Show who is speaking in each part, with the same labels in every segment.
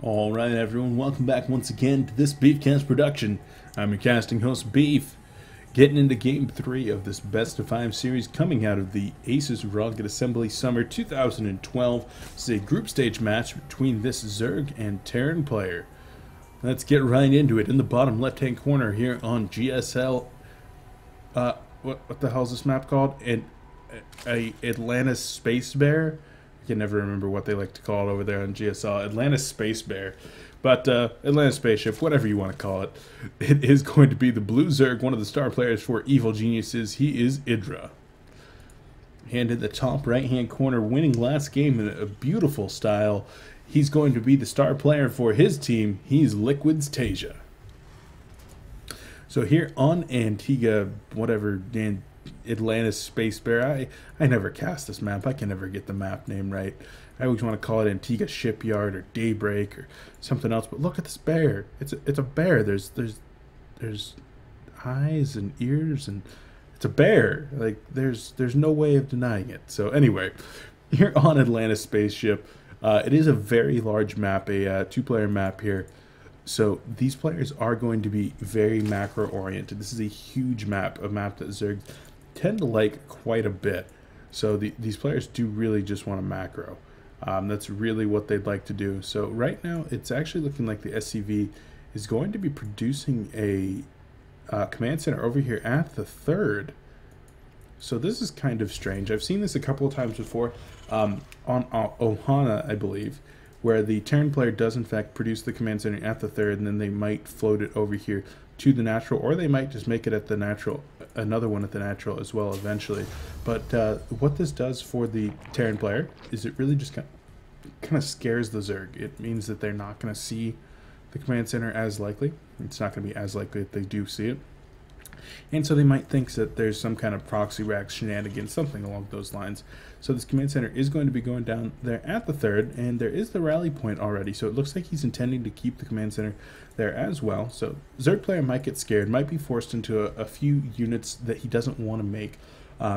Speaker 1: Alright everyone, welcome back once again to this Beefcast production. I'm your casting host Beef, getting into Game 3 of this Best of 5 series coming out of the Asus Rocket Assembly Summer 2012. This is a group stage match between this Zerg and Terran player. Let's get right into it. In the bottom left hand corner here on GSL, what the hell is this map called? Atlantis Space Bear? I can never remember what they like to call it over there on GSL. Atlantis Space Bear. But Atlantis Spaceship, whatever you want to call it. It is going to be the Blue Zerg, one of the star players for Evil Geniuses. He is EG.IdrA. And in the top right-hand corner, winning last game in a beautiful style, he's going to be the star player for his team. He's Liquid.Taeja. So here on Antigua, whatever, Atlantis Space Bear. I never cast this map. I can never get the map name right. I always want to call it Antigua Shipyard or Daybreak or something else. But look at this bear. It's a bear. There's eyes and ears, and it's a bear. Like there's no way of denying it. So anyway, here on Atlantis Spaceship, it is a very large map, a two-player map here. So these players are going to be very macro oriented. This is a huge map, a map that Zerg tend to like quite a bit. So these players do really just want a macro. That's really what they'd like to do. So right now it's actually looking like the SCV is going to be producing a command center over here at the third. So this is kind of strange. I've seen this a couple of times before on Ohana, I believe, where the Terran player does in fact produce the command center at the third, and then they might float it over here to the natural, or they might just make it at the natural, another one at the natural as well eventually. But what this does for the Terran player is it really just kind of scares the Zerg. It means that they're not going to see the command center as likely. It's not going to be as likely if they do see it. And so they might think that there's some kind of proxy rack shenanigans, something along those lines. So this command center is going to be going down there at the third, and there is the rally point already. So it looks like he's intending to keep the command center there as well. So Zerg player might get scared, might be forced into a few units that he doesn't want to make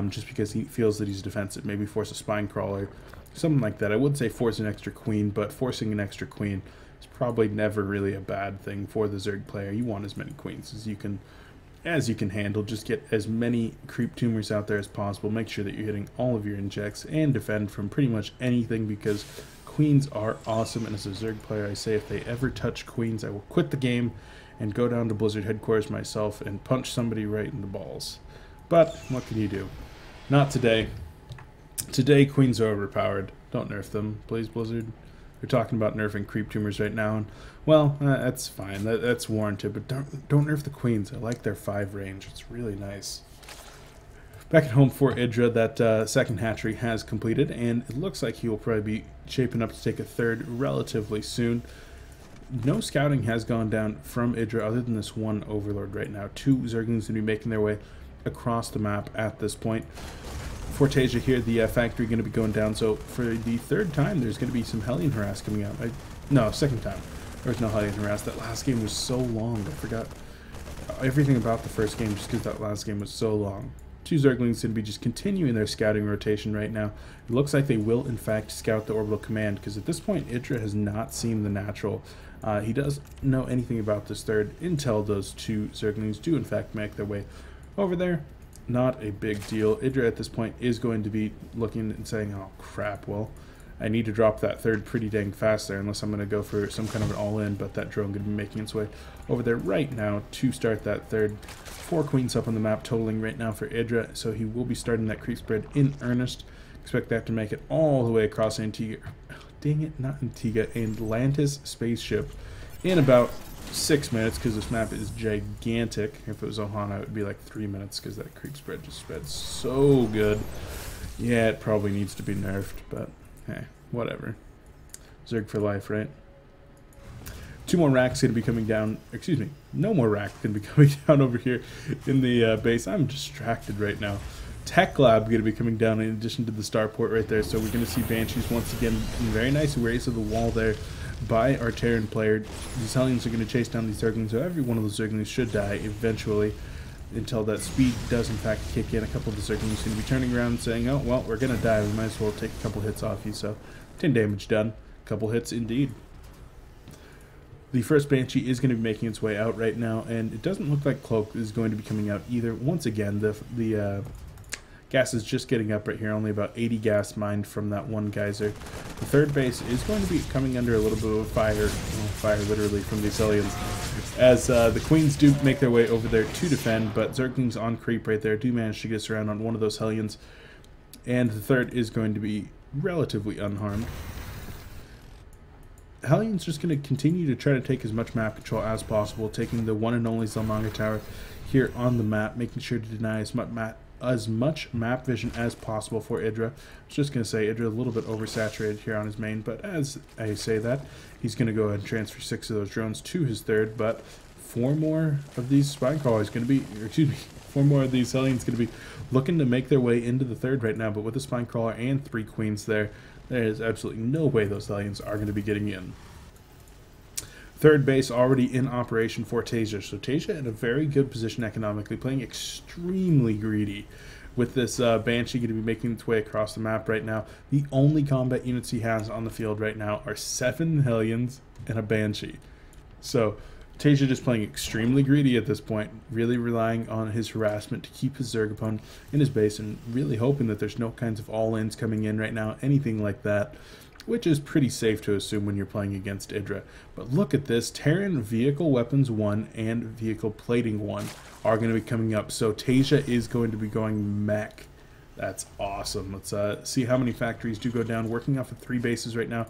Speaker 1: just because he feels that he's defensive. Maybe force a spine crawler, something like that. I would say force an extra queen, but forcing an extra queen is probably never really a bad thing for the Zerg player. You want as many queens as you can handle. Just get as many creep tumors out there as possible. Make sure that you're hitting all of your injects and defend from pretty much anything, because queens are awesome. And as a Zerg player, I say if they ever touch queens, I will quit the game and go down to Blizzard headquarters myself and punch somebody right in the balls. But what can you do? Not today. Today queens are overpowered. Don't nerf them, please, Blizzard. They're talking about nerfing creep tumors right now, and well, that's fine. That's warranted, but don't nerf the queens. I like their 5 range. It's really nice. Back at home for EG.IdrA, that second hatchery has completed, and it looks like he will probably be shaping up to take a third relatively soon. No scouting has gone down from EG.IdrA other than this one overlord right now. 2 Zerglings going to be making their way across the map at this point. For Taeja here, the factory going to be going down. So for the third time, there's going to be some Hellion Harass coming out. No, second time. There was no Hellion Harass. That last game was so long. I forgot everything about the first game just because that last game was so long. 2 Zerglings going to be just continuing their scouting rotation right now. It looks like they will, in fact, scout the orbital command, because at this point, EG.IdrA has not seen the natural. He doesn't know anything about this third until those 2 Zerglings do, in fact, make their way over there. Not a big deal. EG.IdrA at this point is going to be looking and saying, oh crap, well, I need to drop that third pretty dang fast there, unless I'm going to go for some kind of an all-in, but that drone going to be making its way over there right now to start that third. 4 queens up on the map totaling right now for EG.IdrA, so he will be starting that creep spread in earnest. Expect that to make it all the way across Antigua. Dang it, not Antigua, Atlantis Spaceship in about 6 minutes, because this map is gigantic. If it was Ohana, it would be like 3 minutes, because that creep spread just spread so good. Yeah, it probably needs to be nerfed, but hey, whatever. Zerg for life, right? 2 more racks going to be coming down. Excuse me, no more racks going to be coming down over here in the base. I'm distracted right now. Tech Lab going to be coming down in addition to the starport right there. So we're going to see Banshees once again in very nice race of the wall there by our Terran player. These Hellions are going to chase down these Zerglings, so every one of those Zerglings should die eventually until that speed does in fact kick in. A couple of the Zerglings going to be turning around and saying, oh, well, we're going to die. We might as well take a couple hits off you. So 10 damage done. A couple hits indeed. The first Banshee is going to be making its way out right now, and it doesn't look like Cloak is going to be coming out either. Once again, the gas is just getting up right here, only about 80 gas mined from that one geyser. The third base is going to be coming under a little bit of fire literally from these Hellions, as the Queens do make their way over there to defend, but Zerglings on creep right there do manage to get us around on one of those Hellions, and the third is going to be relatively unharmed. Hellions just going to continue to try to take as much map control as possible, taking the one and only Zelmanga Tower here on the map, making sure to deny as much map vision as possible for EG.IdrA. I was just going to say EG.IdrA a little bit oversaturated here on his main, but as I say that, he's going to go ahead and transfer 6 of those drones to his third, but 4 more of these spine crawlers going to be, or excuse me, 4 more of these Hellions going to be looking to make their way into the third right now, but with the spine crawler and 3 queens there is absolutely no way those Hellions are going to be getting in. Third base already in operation for Taeja. So Taeja in a very good position economically, playing extremely greedy with this Banshee going to be making its way across the map right now. The only combat units he has on the field right now are 7 Hellions and a Banshee. So Taeja just playing extremely greedy at this point, really relying on his harassment to keep his Zerg opponent in his base, and really hoping that there's no kinds of all-ins coming in right now, anything like that, which is pretty safe to assume when you're playing against EG.IdrA. But look at this, Terran Vehicle Weapons 1 and Vehicle Plating 1 are going to be coming up, so Taeja is going to be going Mech. That's awesome. Let's see how many factories do go down, working off of 3 bases right now.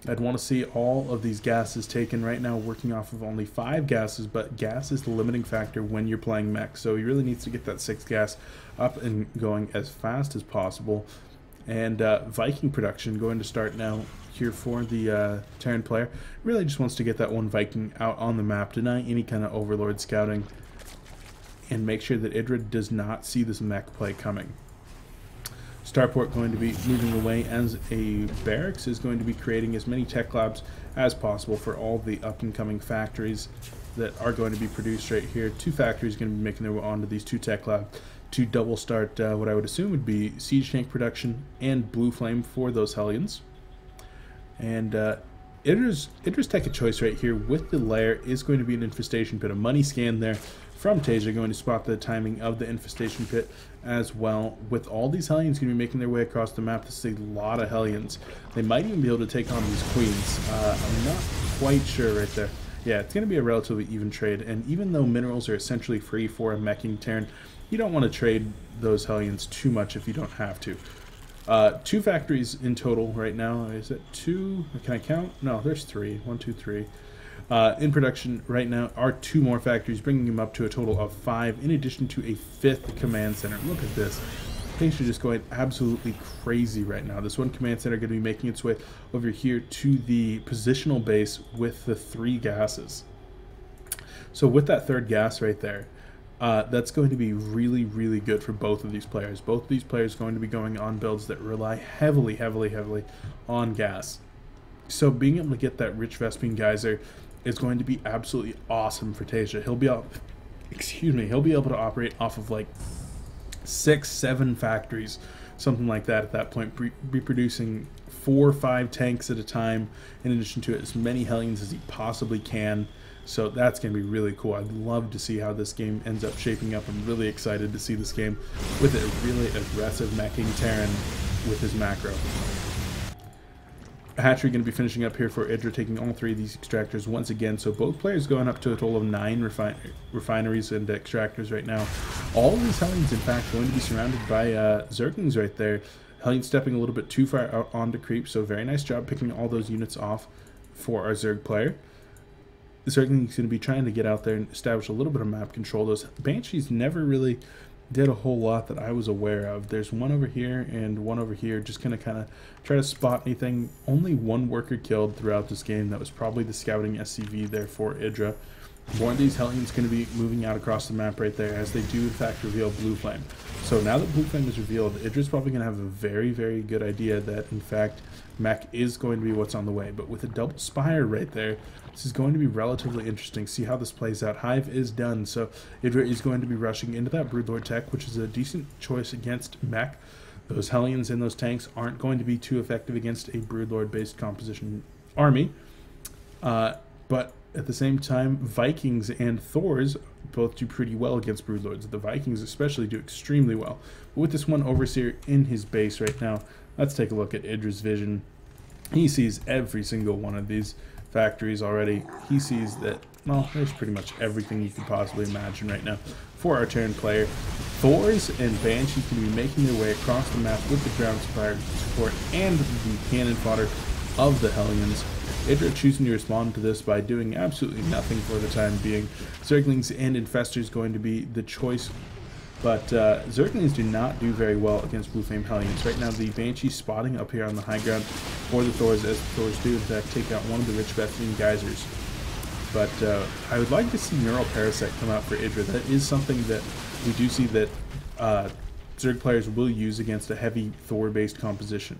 Speaker 1: I'd want to see all of these gases taken right now, working off of only 5 gases, but gas is the limiting factor when you're playing Mech, so he really needs to get that 6 gas up and going as fast as possible. And Viking production going to start now here for the Terran player. Really just wants to get that one Viking out on the map, deny any kind of Overlord scouting, and make sure that EG.IdrA does not see this Mech play coming. Starport going to be moving away, as a barracks is going to be creating as many tech labs as possible for all the up and coming factories that are going to be produced right here. 2 factories going to be making their way onto these 2 tech labs to double start what I would assume would be siege tank production and blue flame for those Hellions. And EG.IdrA's tech of choice right here with the lair is going to be an infestation pit. A money scan there from Taeja, going to spot the timing of the infestation pit as well. With all these Hellions going to be making their way across the map, this is a lot of Hellions. They might even be able to take on these queens. I'm not quite sure right there. Yeah, it's going to be a relatively even trade, and even though minerals are essentially free for a meching Terran, you don't want to trade those Hellions too much if you don't have to. 2 factories in total right now. Is it 2? Can I count? No, there's 3. 1, 2, 3. In production right now are 2 more factories, bringing them up to a total of 5, in addition to a 5th command center. Look at this. Patients are just going absolutely crazy right now. This one command center going to be making its way over here to the positional base with the 3 gases. So with that 3rd gas right there, that's going to be really, really good for both of these players. Both of these players are going to be going on builds that rely heavily on gas. So being able to get that rich Vespene Geyser is going to be absolutely awesome for Taeja. He'll be he'll be able to operate off of like 6, 7 factories, something like that at that point, be producing 4 or 5 tanks at a time, in addition to as many Hellions as he possibly can. So that's going to be really cool. I'd love to see how this game ends up shaping up. I'm really excited to see this game with a really aggressive meching Terran with his macro. Hatchery going to be finishing up here for EG.IdrA, taking all 3 of these extractors once again. So both players going up to a total of 9 refineries and extractors right now. All of these Hellions, in fact, going to be surrounded by Zerglings right there. Hellions stepping a little bit too far out onto creep, so very nice job picking all those units off for our Zerg player. The Zergling's going to be trying to get out there and establish a little bit of map control. Those Banshees never really did a whole lot that I was aware of. There's one over here and one over here, just kind of try to spot anything. Only 1 worker killed throughout this game. That was probably the scouting SCV there for EG.IdrA. More of these Hellions going to be moving out across the map right there, as they do in fact reveal Blue Flame. So now that Blue Flame is revealed, EG.IdrA's probably going to have a very, very good idea that in fact Mech is going to be what's on the way. But with a double Spire right there, this is going to be relatively interesting. See how this plays out. Hive is done, so EG.IdrA is going to be rushing into that Broodlord tech, which is a decent choice against Mech. Those Hellions and those tanks aren't going to be too effective against a Broodlord based composition army. But At the same time, Vikings and Thors both do pretty well against Broodlords. The Vikings especially do extremely well. But with this one Overseer in his base right now, let's take a look at IdrA's vision. He sees every single one of these factories already. He sees that, well, there's pretty much everything you could possibly imagine right now for our Terran player. Thors and Banshees can be making their way across the map with the ground support and the cannon fodder of the Hellions. IdrA choosing to respond to this by doing absolutely nothing for the time being. Zerglings and Infestors going to be the choice, but Zerglings do not do very well against Blue Flame Hellions. Right now, the Banshee spotting up here on the high ground for the Thors, as the Thors do in fact take out one of the Rich Bethlehem Geysers. But I would like to see Neural Parasite come out for IdrA. That is something that we do see that Zerg players will use against a heavy Thor-based composition.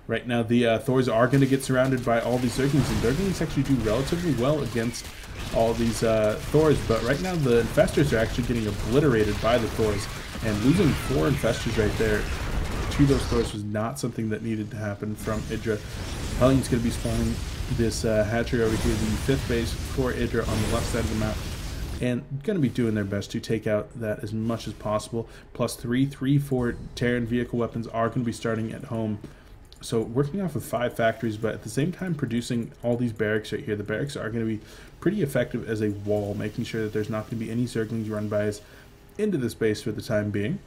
Speaker 1: Right now, the Thors are going to get surrounded by all these Zerglings, and Zerglings actually do relatively well against all these Thors, but right now the Infestors are actually getting obliterated by the Thors, and losing 4 Infestors right there to those Thors was not something that needed to happen from IdrA. Hellions going to be spawning this hatchery over here, the 5th base for IdrA on the left side of the map, and going to be doing their best to take out that as much as possible. +3 for Terran vehicle weapons are going to be starting at home. So working off of 5 factories, but at the same time producing all these barracks right here. The barracks are going to be pretty effective as a wall, making sure that there's not going to be any Zerglings run by us into this base for the time being.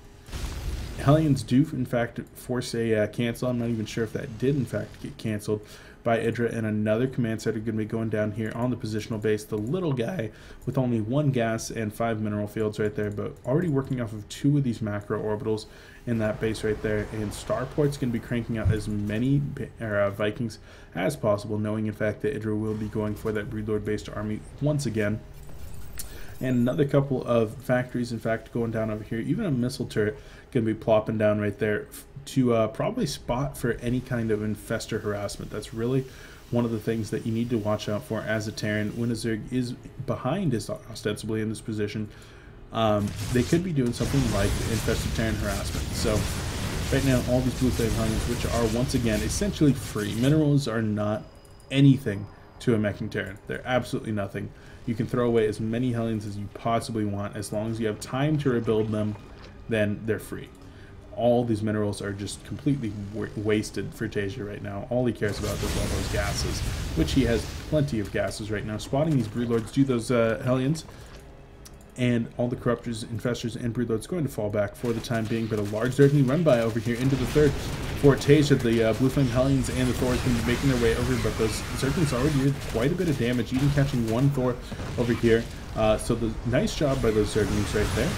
Speaker 1: Hellions do, in fact, force a cancel. I'm not even sure if that did, in fact, get canceled by IdrA, and another command center going to be going down here on the positional base. The little guy with only 1 gas and 5 mineral fields right there, but already working off of 2 of these macro orbitals in that base right there. And Starport's going to be cranking out as many Vikings as possible, knowing, in fact, that IdrA will be going for that Broodlord-based army once again. And another couple of factories, in fact, going down over here. Even a missile turret going to be plopping down right there to probably spot for any kind of infestor harassment. That's really one of the things that you need to watch out for as a Terran. When a Zerg is behind us, ostensibly in this position, they could be doing something like infested Terran harassment. So right now, all these Blue Flame Hellions, which are once again essentially free. Minerals are not anything to a meching Terran. They're absolutely nothing. You can throw away as many Hellions as you possibly want. As long as you have time to rebuild them, then they're free. All these minerals are just completely wasted for Taeja right now. All he cares about is all those gases, which he has plenty of gases right now. Spotting these Broodlords do those Hellions, and all the Corruptors, Infestors, and Broodlords going to fall back for the time being, but a large Zergling run by over here into the 3rd for Taeja. The Blue Flame Hellions and the Thors going to be making their way over, but those Zerglings already did quite a bit of damage, even catching 1 Thor over here. So the nice job by those Zerglings right there,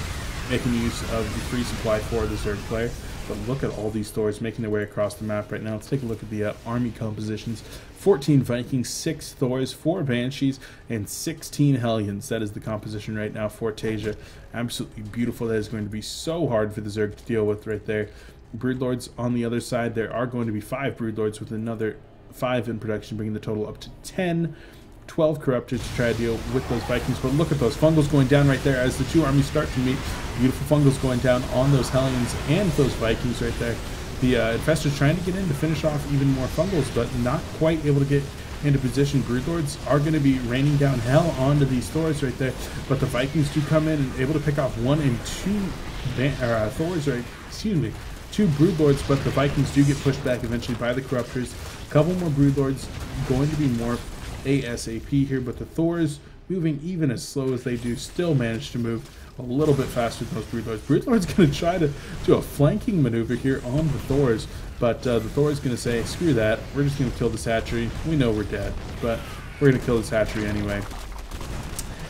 Speaker 1: making use of the free supply for the Zerg player. But look at all these Thors making their way across the map right now. Let's take a look at the army compositions. 14 Vikings, 6 Thors, 4 Banshees, and 16 Hellions. That is the composition right now for Taeja. Absolutely beautiful. That is going to be so hard for the Zerg to deal with right there. Broodlords on the other side. There are going to be 5 Broodlords with another 5 in production, bringing the total up to 10. 12 Corruptors to try to deal with those Vikings, but look at those Fungals going down right there as the 2 armies start to meet. Beautiful Fungals going down on those Hellions and those Vikings right there. The Infestors trying to get in to finish off even more Fungals, but not quite able to get into position. Broodlords are going to be raining down hell onto these Thors right there, but the Vikings do come in and able to pick off 1 and 2 Thors, right? Excuse me, 2 Broodlords, but the Vikings do get pushed back eventually by the Corruptors. A couple more Broodlords going to be more ASAP here, but the Thors, moving even as slow as they do, still manage to move a little bit faster than those Broodlords. Broodlord's going to try to do a flanking maneuver here on the Thors, but the Thor's going to say, screw that, we're just going to kill this hatchery. We know we're dead, but we're going to kill this hatchery anyway.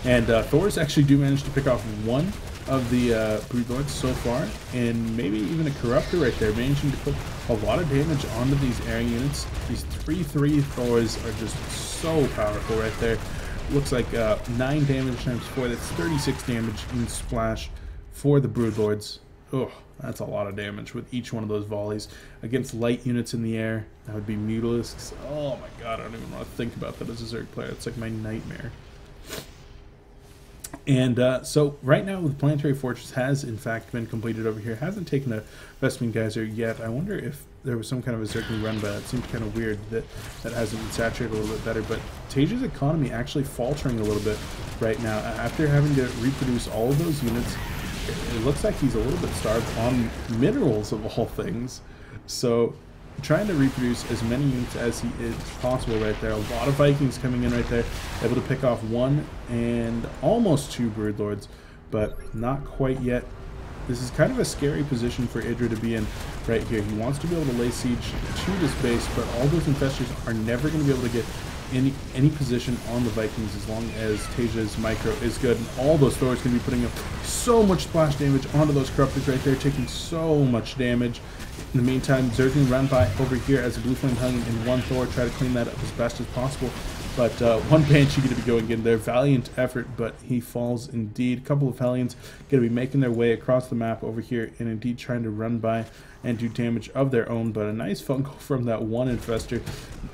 Speaker 1: And Thors actually do manage to pick off 1 of the Broodlords so far, and maybe even a Corruptor right there, managing to put a lot of damage onto these air units. These 3/3 Thors are just so powerful right there. Looks like 9 damage times 4, that's 36 damage in splash for the Broodlords. Oh, that's a lot of damage with each one of those volleys. Against light units in the air, that would be Mutalisks. Oh my god, I don't even want to think about that as a Zerg player. It's like my nightmare. And so right now the Planetary Fortress has in fact been completed over here. Hasn't taken a Vespene Geyser yet. I wonder if there was some kind of a Zergling run, but it seems kind of weird that that hasn't been saturated a little bit better. But Taeja's economy actually faltering a little bit right now. After having to reproduce all of those units, it looks like he's a little bit starved on minerals of all things. So trying to reproduce as many units as he is possible right there. A lot of Vikings coming in right there, able to pick off 1 and almost 2 Broodlords, but not quite yet. This is kind of a scary position for IdrA to be in right here. He wants to be able to lay siege to this base, but all those infestors are never going to be able to get any position on the Vikings as long as Taeja's micro is good. And all those Thors can be putting up so much splash damage onto those Corruptors right there, taking so much damage. In the meantime, Zergling run by over here as a Blue Flame Hellion and 1 Thor, try to clean that up as best as possible. But 1 Banshee going to be going in there. Valiant effort, but he falls indeed. A couple of Hellions going to be making their way across the map over here and indeed trying to run by and do damage of their own. But a nice fungal from that 1 Infestor.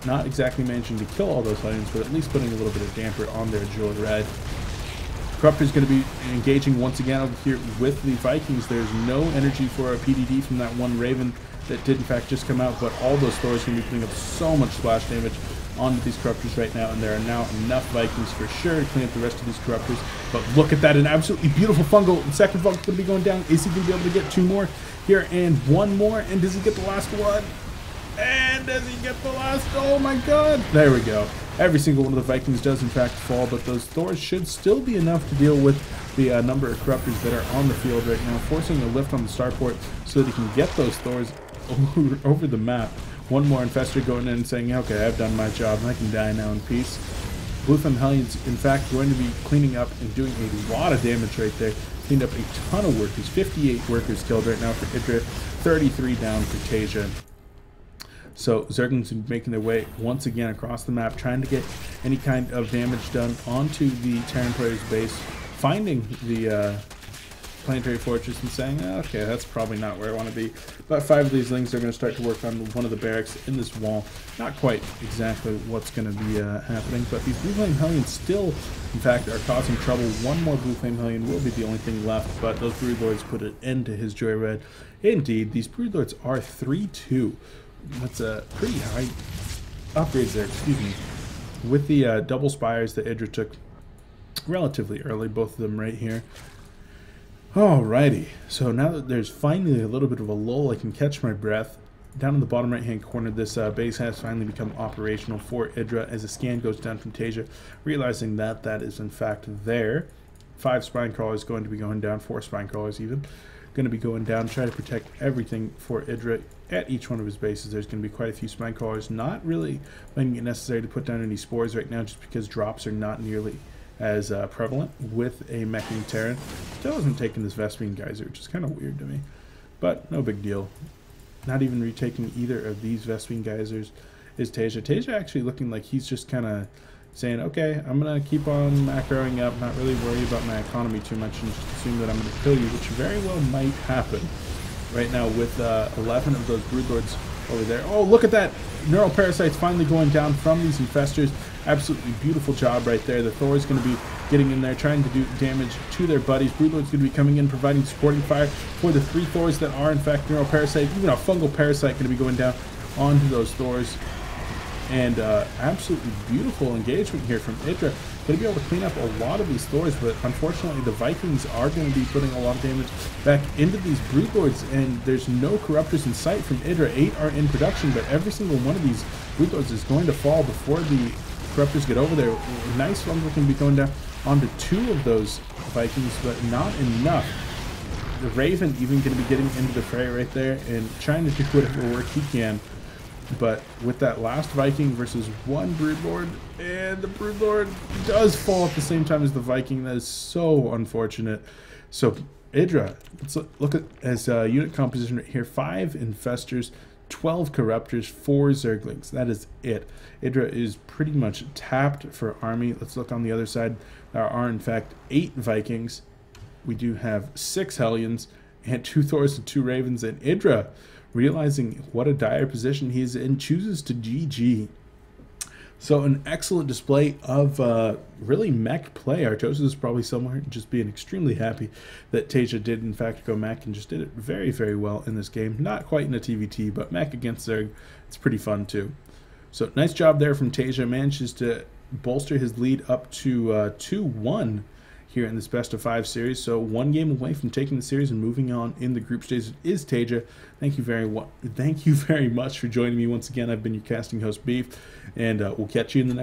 Speaker 1: Not exactly managing to kill all those Hellions, but at least putting a little bit of damper on their Joyride. Corruptor's going to be engaging once again over here with the Vikings. There's no energy for a PDD from that 1 Raven that did in fact just come out, but all those Thors going to be putting up so much splash damage onto these Corruptors right now, and there are now enough Vikings for sure to clean up the rest of these Corruptors. But look at that, an absolutely beautiful fungal. The second fungal going to be going down. Is he going to be able to get 2 more here and 1 more? And does he get the last one? And does he get the last? Oh my god! There we go. Every single one of the Vikings does in fact fall, but those Thors should still be enough to deal with the number of Corruptors that are on the field right now, forcing a lift on the starport so that he can get those Thors over the map. 1 more Infestor going in and saying, okay, I've done my job, I can die now in peace. Blue Flame Hellion's in fact going to be cleaning up and doing a lot of damage right there. Cleaned up a ton of workers, 58 workers killed right now for IdrA, 33 down for Taeja. So Zerglings making their way once again across the map, trying to get any kind of damage done onto the Terran player's base, finding the Planetary Fortress and saying, okay, that's probably not where I want to be. About 5 of these Lings are going to start to work on one of the barracks in this wall. Not quite exactly what's going to be happening, but these Blue Flame Hellions still, in fact, are causing trouble. 1 more Blue Flame Hellion will be the only thing left, but those Broodlords put an end to his Joyride. Indeed, these Broodlords are 3-2. That's a pretty high upgrades there, excuse me. With the double spires that IdrA took relatively early, both of them right here. Alrighty, so now that there's finally a little bit of a lull, I can catch my breath. Down in the bottom right hand corner, this base has finally become operational for IdrA as a scan goes down from Taeja, realizing that that is in fact there. 5 spine crawlers going to be going down, 4 spine crawlers even. Going to be going down, try to protect everything for IdrA at each one of his bases. There's going to be quite a few spine crawlers, not really finding it necessary to put down any spores right now just because drops are not nearly as prevalent with a Mech and Terran. Still hasn't taken this Vespene Geyser, which is kind of weird to me, but no big deal. Not even retaking either of these Vespene Geysers is Taeja. Taeja actually looking like he's just kind of saying, okay, I'm going to keep on macroing up, not really worry about my economy too much, and just assume that I'm going to kill you, which very well might happen right now with 11 of those Broodlords over there. Oh, look at that! Neural Parasites finally going down from these Infestors. Absolutely beautiful job right there. The Thor is going to be getting in there, trying to do damage to their buddies. Broodlord's going to be coming in, providing supporting fire for the 3 Thors that are in fact Neural Parasite. Even a Fungal Parasite going to be going down onto those Thors. And absolutely beautiful engagement here from IdrA. Going to be able to clean up a lot of these Thors, but unfortunately the Vikings are going to be putting a lot of damage back into these Broodlords, and there's no Corruptors in sight from IdrA. 8 are in production, but every single one of these Broodlords is going to fall before the Corruptors get over there. Nice Fungal can be going down onto 2 of those Vikings, but not enough. The Raven even going to be getting into the fray right there and trying to do whatever work he can. But with that last Viking versus 1 Broodlord, and the Broodlord does fall at the same time as the Viking. That is so unfortunate. So IdrA, let's look at as unit composition right here. 5 Infestors, 12 Corruptors, 4 Zerglings. That is it. IdrA is pretty much tapped for army. Let's look on the other side. There are in fact 8 Vikings. We do have 6 Hellions and 2 Thors and 2 Ravens, and IdrA, realizing what a dire position he is in, chooses to GG. So an excellent display of really mech play. Artosis is probably somewhere just being extremely happy that Taeja did in fact go mech and just did it very, very well in this game. Not quite in a TVT, but mech against Zerg, it's pretty fun too. So nice job there from Taeja. Manages to bolster his lead up to 2-1 here in this best of 5 series. So 1 game away from taking the series and moving on in the group stage is Taeja. Thank you very much for joining me once again. I've been your casting host, Beef, and we'll catch you in the next